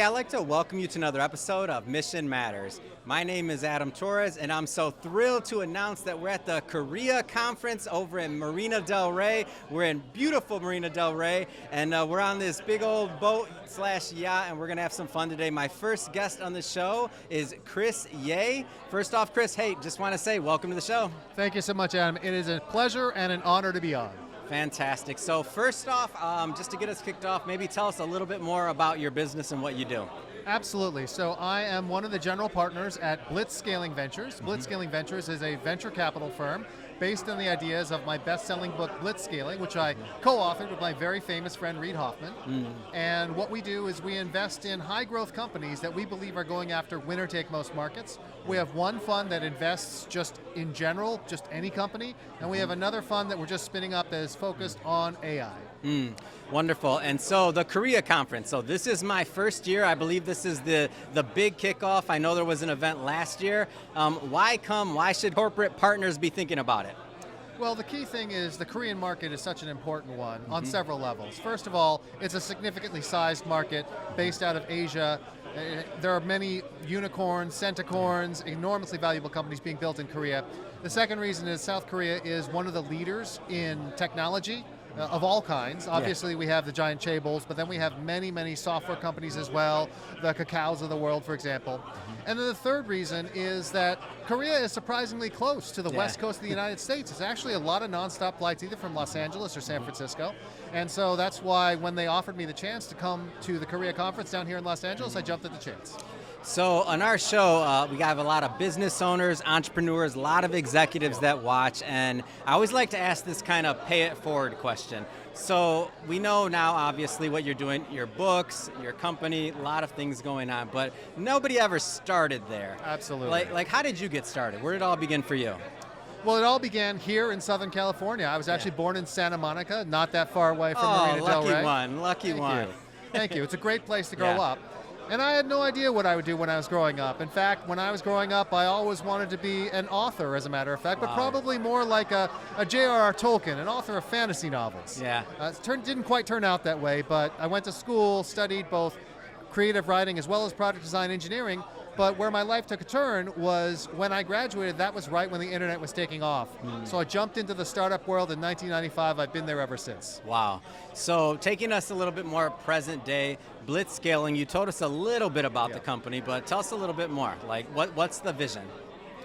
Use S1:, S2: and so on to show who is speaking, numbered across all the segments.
S1: I'd like to welcome you to another episode of Mission Matters. My name is Adam Torres, and I'm so thrilled to announce that we're at the Korea conference over in Marina Del Rey. We're in beautiful Marina Del Rey, and we're on this big old boat / yacht, and we're going to have some fun today. My first guest on the show is Chris Yeh. First off, Chris, hey, just want to say welcome to the show.
S2: Thank you so much, Adam. It is a pleasure and an honor to be on.
S1: Fantastic. So first off, just to get us kicked off, maybe tell us a little bit more about your business and what you do.
S2: Absolutely. So I am one of the general partners at Blitzscaling Ventures. Blitzscaling Ventures is a venture capital firm based on the ideas of my best-selling book, Blitzscaling, which I co-authored with my very famous friend, Reid Hoffman. And what we do is we invest in high-growth companies that we believe are going after winner-take-most markets. We have one fund that invests just in general, just any company, and we have another fund that we're just spinning up that is focused on AI.
S1: Wonderful. And so the Korea conference, so this is my first year. I believe this is the big kickoff. I know there was an event last year. Why come? Why should corporate partners be thinking about it?
S2: Well, the key thing is the Korean market is such an important one on several levels. First of all, it's a significantly sized market based out of Asia. There are many unicorns, centacorns, enormously valuable companies being built in Korea. The second reason is South Korea is one of the leaders in technology. Of all kinds. Obviously, we have the giant chaebols, but then we have many, many software companies as well, the Kakaos of the world, for example. And then the third reason is that Korea is surprisingly close to the west coast of the United States. It's actually a lot of nonstop flights, either from Los Angeles or San Francisco. And so that's why when they offered me the chance to come to the Korea conference down here in Los Angeles, I jumped at the chance.
S1: So on our show, we have a lot of business owners, entrepreneurs, a lot of executives that watch, and I always like to ask this kind of pay it forward question. So we know now, obviously, what you're doing, your books, your company, a lot of things going on, but nobody ever started there.
S2: Absolutely.
S1: Like how did you get started? Where did it all begin for you?
S2: Well, it all began here in Southern California. I was actually born in Santa Monica, not that far away from Marina Del Rey.
S1: Lucky one.
S2: Thank you. It's a great place to grow up. And I had no idea what I would do when I was growing up. In fact, when I was growing up, I always wanted to be an author, as a matter of fact, but probably more like a J.R.R. Tolkien, an author of fantasy novels. Didn't quite turn out that way, but I went to school, studied both creative writing as well as product design engineering, but where my life took a turn was when I graduated, that was right when the internet was taking off. So I jumped into the startup world in 1995. I've been there ever since.
S1: Wow. So taking us a little bit more present day, Blitzscaling, you told us a little bit about the company, but tell us a little bit more. Like what's the vision?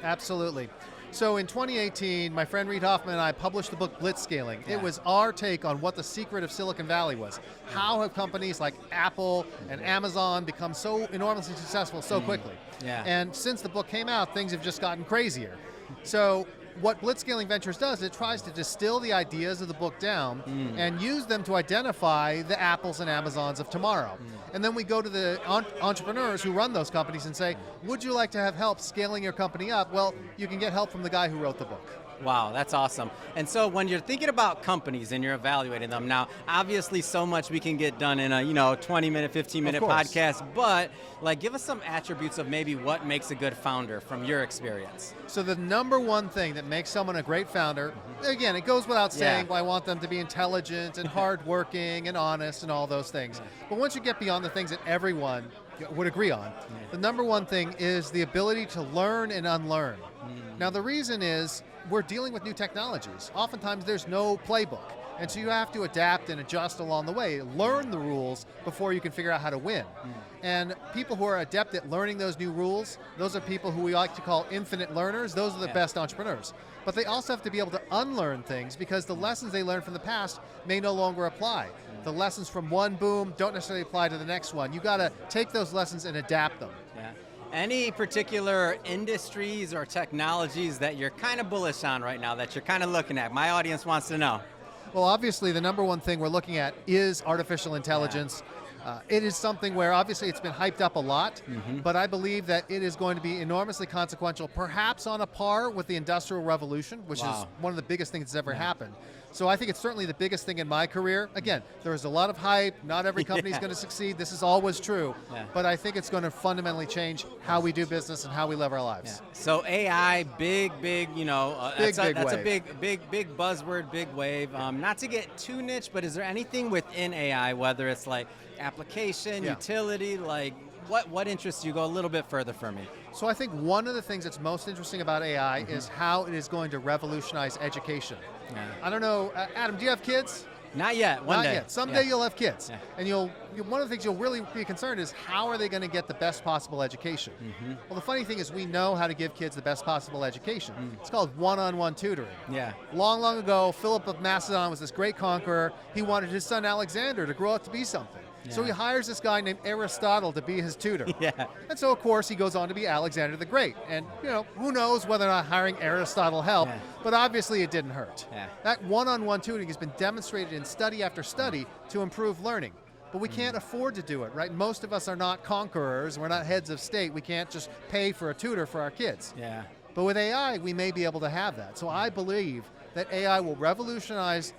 S1: Absolutely.
S2: So in 2018, my friend Reid Hoffman and I published the book Blitzscaling. It was our take on what the secret of Silicon Valley was. How have companies like Apple and Amazon become so enormously successful so quickly? And since the book came out, things have just gotten crazier. So what Blitzscaling Ventures does, it tries to distill the ideas of the book down and use them to identify the Apples and Amazons of tomorrow. And then we go to the entrepreneurs who run those companies and say, would you like to have help scaling your company up? Well, you can get help from the guy who wrote the book.
S1: Wow, that's awesome. And so when you're thinking about companies and you're evaluating them, now obviously so much we can get done in a 20-minute, 15-minute podcast, but like give us some attributes of maybe what makes a good founder from your experience.
S2: So the number one thing that makes someone a great founder, again, it goes without saying, I want them to be intelligent and hardworking and honest and all those things. But once you get beyond the things that everyone would agree on, the number one thing is the ability to learn and unlearn. Now the reason is, we're dealing with new technologies. Oftentimes there's no playbook. And so you have to adapt and adjust along the way. Learn the rules before you can figure out how to win. And people who are adept at learning those new rules, those are people who we like to call infinite learners. Those are the best entrepreneurs. But they also have to be able to unlearn things because the lessons they learned from the past may no longer apply. The lessons from one boom don't necessarily apply to the next one. You got to take those lessons and adapt them.
S1: Any particular industries or technologies that you're kind of bullish on right now, that you're kind of looking at? My audience wants to know.
S2: Well, obviously, the number one thing we're looking at is artificial intelligence. It is something where obviously it's been hyped up a lot, but I believe that it is going to be enormously consequential, perhaps on a par with the Industrial Revolution, which is one of the biggest things that's ever happened. So I think it's certainly the biggest thing in my career. Again, there is a lot of hype. Not every company is going to succeed. This is always true. But I think it's going to fundamentally change how we do business and how we live our lives.
S1: So AI, big, that's a big buzzword, big wave. Not to get too niche, but is there anything within AI, whether it's like application, utility, like what interests you? Go a little bit further for me.
S2: So I think one of the things that's most interesting about AI is how it is going to revolutionize education.
S1: Yeah.
S2: I don't know, Adam, do you have kids?
S1: Not yet. One
S2: Not
S1: day.
S2: yet. Someday you'll have kids.
S1: Yeah.
S2: And one of the things you'll really be concerned is how are they going to get the best possible education? Well, the funny thing is we know how to give kids the best possible education. It's called one-on-one tutoring.
S1: Yeah.
S2: Long, long ago, Philip of Macedon was this great conqueror. He wanted his son Alexander to grow up to be something. So he hires this guy named Aristotle to be his tutor.
S1: Yeah.
S2: And so, of course, he goes on to be Alexander the Great. And, who knows whether or not hiring Aristotle helped, but obviously it didn't hurt.
S1: Yeah.
S2: That one-on-one tutoring has been demonstrated in study after study to improve learning. But we can't afford to do it, right? Most of us are not conquerors. We're not heads of state. We can't just pay for a tutor for our kids.
S1: Yeah.
S2: But with AI, we may be able to have that. So I believe that AI will revolutionize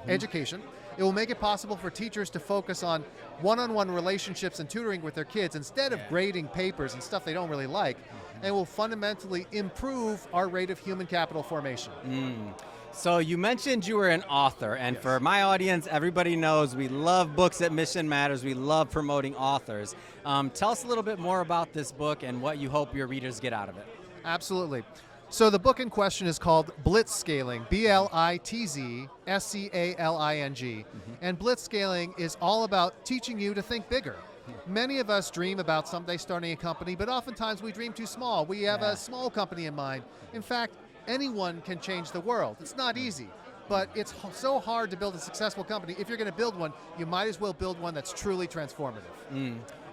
S2: education. It will make it possible for teachers to focus on one-on-one relationships and tutoring with their kids instead of grading papers and stuff they don't really like, and will fundamentally improve our rate of human capital formation.
S1: So you mentioned you were an author, and for my audience, everybody knows we love books at Mission Matters. We love promoting authors. Tell us a little bit more about this book and what you hope your readers get out of it.
S2: Absolutely. So the book in question is called Blitzscaling, Blitzscaling, and Blitzscaling is all about teaching you to think bigger. Many of us dream about someday starting a company, but oftentimes we dream too small. We have a small company in mind. In fact, anyone can change the world. It's not easy, but it's so hard to build a successful company. If you're going to build one, you might as well build one that's truly transformative.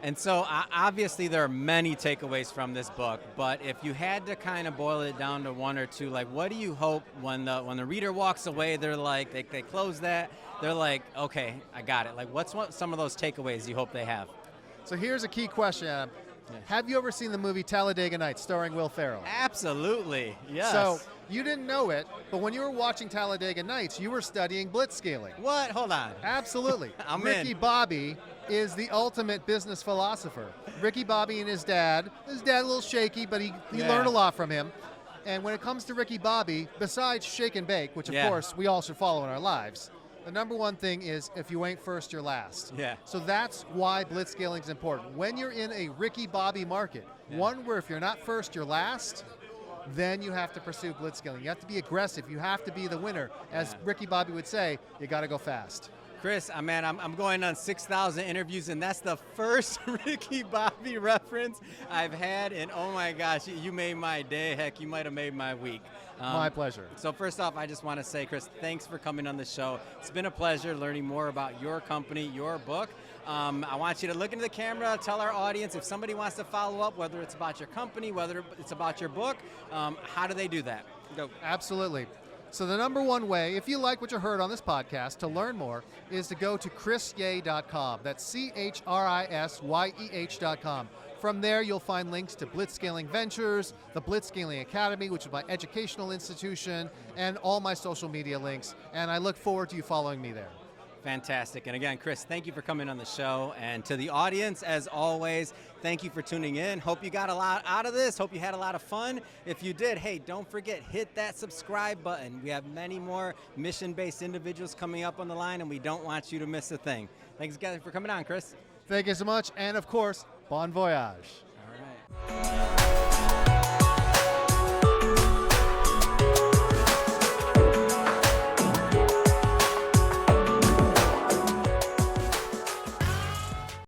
S1: And so obviously there are many takeaways from this book, but if you had to kind of boil it down to one or two, like what do you hope when the reader walks away, they're like, they close that, they're like, okay, I got it. Like what's some of those takeaways you hope they have?
S2: So here's a key question, Adam. Have you ever seen the movie Talladega Nights starring Will Ferrell?
S1: Absolutely, yes.
S2: So you didn't know it, but when you were watching Talladega Nights, you were studying blitzscaling.
S1: What? Hold on.
S2: Absolutely. Ricky
S1: in.
S2: Bobby is the ultimate business philosopher. Ricky Bobby and his dad a little shaky, but he learned a lot from him. And when it comes to Ricky Bobby, besides shake and bake, which of course we all should follow in our lives, the number one thing is if you ain't first, you're last.
S1: Yeah.
S2: So that's why blitzscaling is important. When you're in a Ricky Bobby market, one where if you're not first, you're last, then you have to pursue blitzscaling. You have to be aggressive. You have to be the winner. As Ricky Bobby would say, you got to go fast.
S1: Chris, man, I'm going on 6,000 interviews, and that's the first Ricky Bobby reference I've had, and oh my gosh, you made my day. Heck, you might have made my week.
S2: My pleasure.
S1: So first off, I just want to say, Chris, thanks for coming on the show. It's been a pleasure learning more about your company, your book. I want you to look into the camera, tell our audience if somebody wants to follow up, whether it's about your company, whether it's about your book, how do they do that? Go.
S2: Absolutely. So the number one way, if you like what you heard on this podcast, to learn more, is to go to chrisyeh.com. That's CHRISYEH.com. From there, you'll find links to Blitzscaling Ventures, the Blitzscaling Academy, which is my educational institution, and all my social media links. And I look forward to you following me there.
S1: Fantastic. And again, Chris, thank you for coming on the show. And to the audience, as always, thank you for tuning in. Hope you got a lot out of this. Hope you had a lot of fun. If you did, hey, don't forget, hit that subscribe button. We have many more mission-based individuals coming up on the line, and we don't want you to miss a thing. Thanks, guys, for coming on, Chris.
S2: Thank you so much. And, of course, bon voyage.
S1: All right.